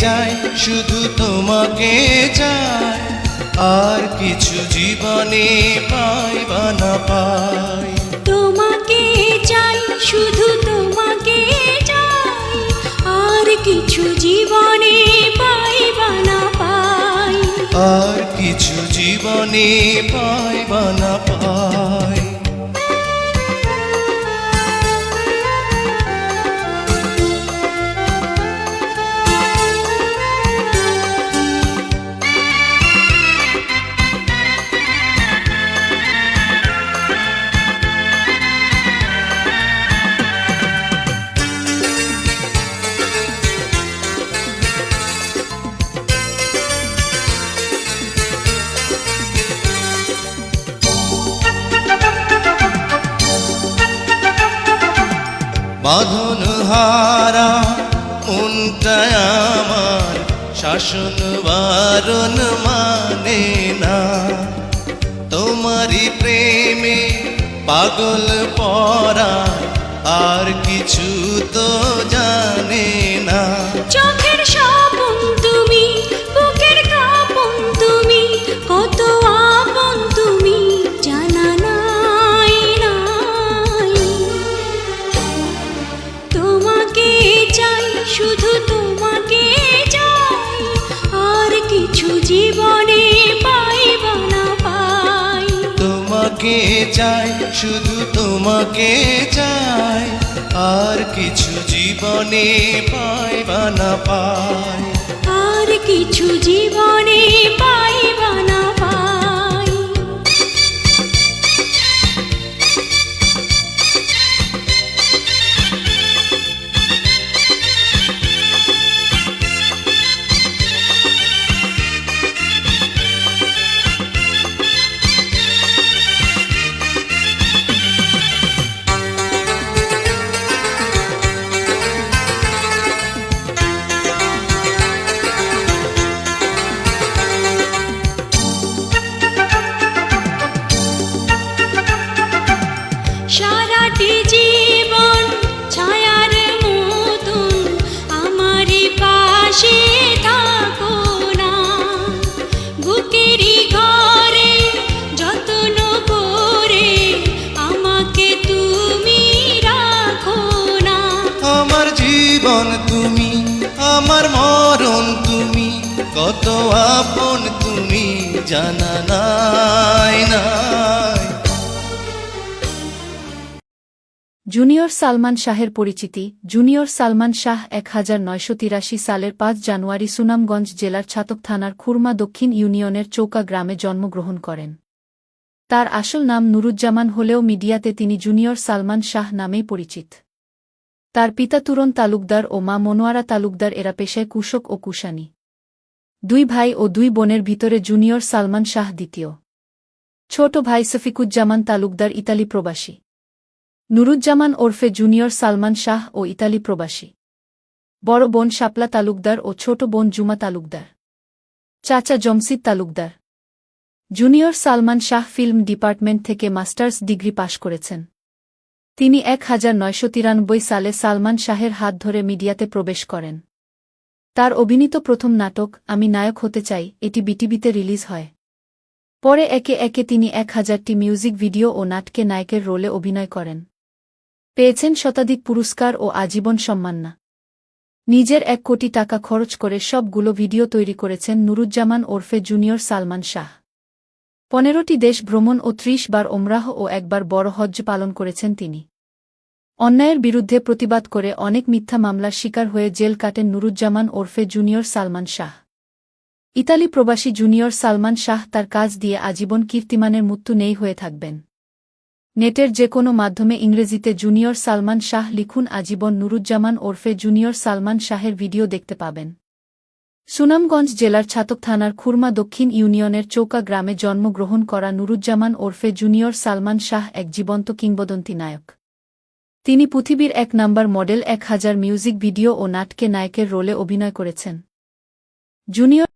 চাই শুধু তোমাকে চাই, আর কিছু জীবনে পাই বা না পাই। তোমাকে চাই শুধু তোমাকে চাই, আর কিছু জীবনে পাই বা না পাই। আর কিছু জীবনে পাই বা না পাই। বাঁধন হারা মনটা আমার শাসন বারণ মানে না, তোমারই প্রেমে পাগল পরা আর কিছু তো জানে না। চোখের স্বপন তুমি, বুকের কাঁপন তুমি, কত আপন তুমি জানা নাই নাই। তোমাকে চাই শুধু তোমাকে চাই, আর কিছু জীবনে পাই বা না পাই। তোমাকে চাই শুধু তোমাকে চাই, আর কিছু জীবনে পাই বা না পাই। আর কিছু জীবনে পাই বা না পাই। সারাটি জীবন ছায়ার মতন আমারই পাশে থাকো না, বুকেরই ঘরে যত্ন করে আমাকে তুমি রাখো না। আমার জীবন তুমি, আমার মরণ তুমি, কত আপন তুমি জানা নাই নাই। জুনিয়র সালমান শাহের পরিচিতি। জুনিয়র সালমান শাহ 1983 সালের 5 জানুয়ারি সুনামগঞ্জ জেলার ছাতক থানার খুরমা দক্ষিণ ইউনিয়নের চৌকা গ্রামে জন্মগ্রহণ করেন। তার আসল নাম নুরুজ্জামান হলেও মিডিয়াতে তিনি জুনিয়র সালমান শাহ নামেই পরিচিত। তার পিতা তুরন তালুকদার ও মা মনোয়ারা তালুকদার, এরা পেশায় কৃষক ও কুষাণী। 2 ভাই ও 2 বোনের ভিতরে জুনিয়র সালমান শাহ দ্বিতীয়। ছোট ভাই সফিকুজ্জামান তালুকদার ইতালি প্রবাসী। নুরুজ্জামান ওরফে জুনিয়র সালমান শাহ ও ইতালি প্রবাসী। বড় বোন শাপলা তালুকদার ও ছোট বোন জুমা তালুকদার। চাচা Jamshid Talukdar. Junior Salman Shah film department থেকে মাস্টার্স ডিগ্রি পাশ করেছেন। তিনি 1993 সালে সালমান শাহের হাত ধরে মিডিয়াতে প্রবেশ করেন। তার অভিনীত প্রথম নাটক আমি নায়ক হতে চাই এটি বিটিভিতে রিলিজ হয়। পরে একে একে তিনি 1000টি মিউজিক ভিডিও ও নাটকে নায়কের রোলে অভিনয় করেন। পেয়েছেন শতাধিক পুরস্কার ও আজীবন সম্মাননা। নিজের 1 কোটি টাকা খরচ করে সবগুলো ভিডিও তৈরি করেছেন নুরুজ্জামান ওরফে জুনিয়র সালমান শাহ। 15টি দেশ ভ্রমণ ও 30 বার ওমরাহ ও 1 বার বড় হজ্জ পালন করেছেন তিনি। অন্যায়ের বিরুদ্ধে প্রতিবাদ করে অনেক মিথ্যা মামলার শিকার হয়ে জেল কাটেন নুরুজ্জামান ওরফে জুনিয়র সালমান শাহ। ইতালি প্রবাসী জুনিয়র সালমান শাহ তার কাজ দিয়ে আজীবন কীর্তিমানের মৃত্যু নেই হয়ে থাকবেন। নেটের যে কোনো মাধ্যমে ইংরেজিতে জুনিয়র সালমান শাহ লিখুন, আজীবন নুরুজ্জামান ওরফে জুনিয়র সালমান শাহের ভিডিও দেখতে পাবেন। সুনামগঞ্জ জেলার ছাতক থানার খুরমা দক্ষিণ ইউনিয়নের চৌকা গ্রামে জন্মগ্রহণ করা নুরুজ্জামান ওরফে জুনিয়র সালমান শাহ এক জীবন্ত কিংবদন্তি নায়ক। তিনি পৃথিবীর 1 নম্বর মডেল, 1000 মিউজিক ভিডিও ও নাটকে নায়কের রোলে অভিনয় করেছেন। জুনিয়র